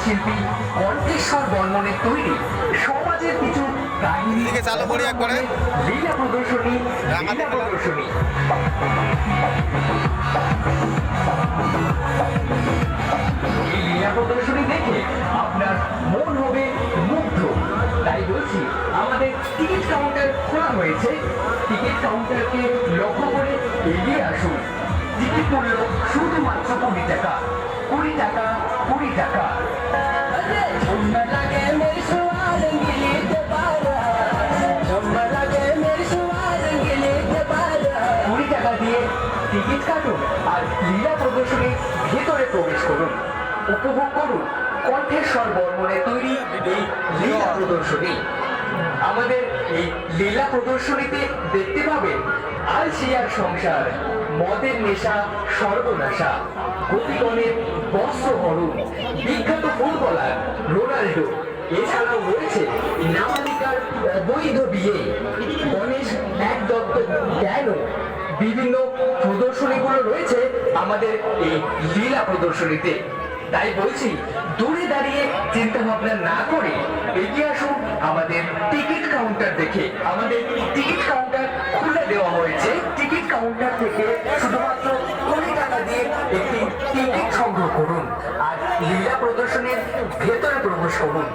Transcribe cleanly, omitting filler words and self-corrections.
শিল্পী কণ্ঠেশ্বর বর্মনের তৈরি সমাজের কিছু কাহিনী লীলা প্রদর্শনী এই লীলা প্রদর্শনী দেখে আপনার মন হবে মুগ্ধ। তাই বলছি, আমাদের টিকিট কাউন্টার খোলা হয়েছে। টিকিট কাউন্টারকে লক্ষ্য করে এগিয়ে আসুন। টিকিট মূল্য শুধুমাত্র 20 টাকা। 20 টাকা, 20 টাকা। 20 টাকা দিয়ে টিকিট কাটুন আর লীলা প্রদর্শনীর ভেতরে প্রবেশ করুন। উপভোগ করুন কণ্ঠেশ্বর বর্মনের তৈরি এই লীলা প্রদর্শনী। আমাদের এই লীলা প্রদর্শনীতে দেখতে পাবেন আলসিয়ার সংসার, মদের নেশা সর্বনাশা, গোপীগণের বস্ত্রহরণ, বিখ্যাত ফুটবলার রোনাল্ডো, এছাড়াও রয়েছে নাবালিকার অবৈধ বিয়ে, গণেশ এক দত্ত কেন, বিভিন্ন প্রদর্শনীগুলো রয়েছে আমাদের এই লীলা প্রদর্শনীতে। তাই বলছি, দূরে দাঁড়িয়ে চিন্তা ভাবনা না করে এগিয়ে আসুন আমাদের টিকিট কাউন্টার দেখে। আমাদের টিকিট কাউন্টার খুলে দেওয়া হয়েছে। টিকিট কাউন্টার থেকে শুধুমাত্র 20 টাকা দিয়ে একটি টিকিট সংগ্রহ করুন আর লীলা প্রদর্শনীর ভেতরে প্রবেশ করুন।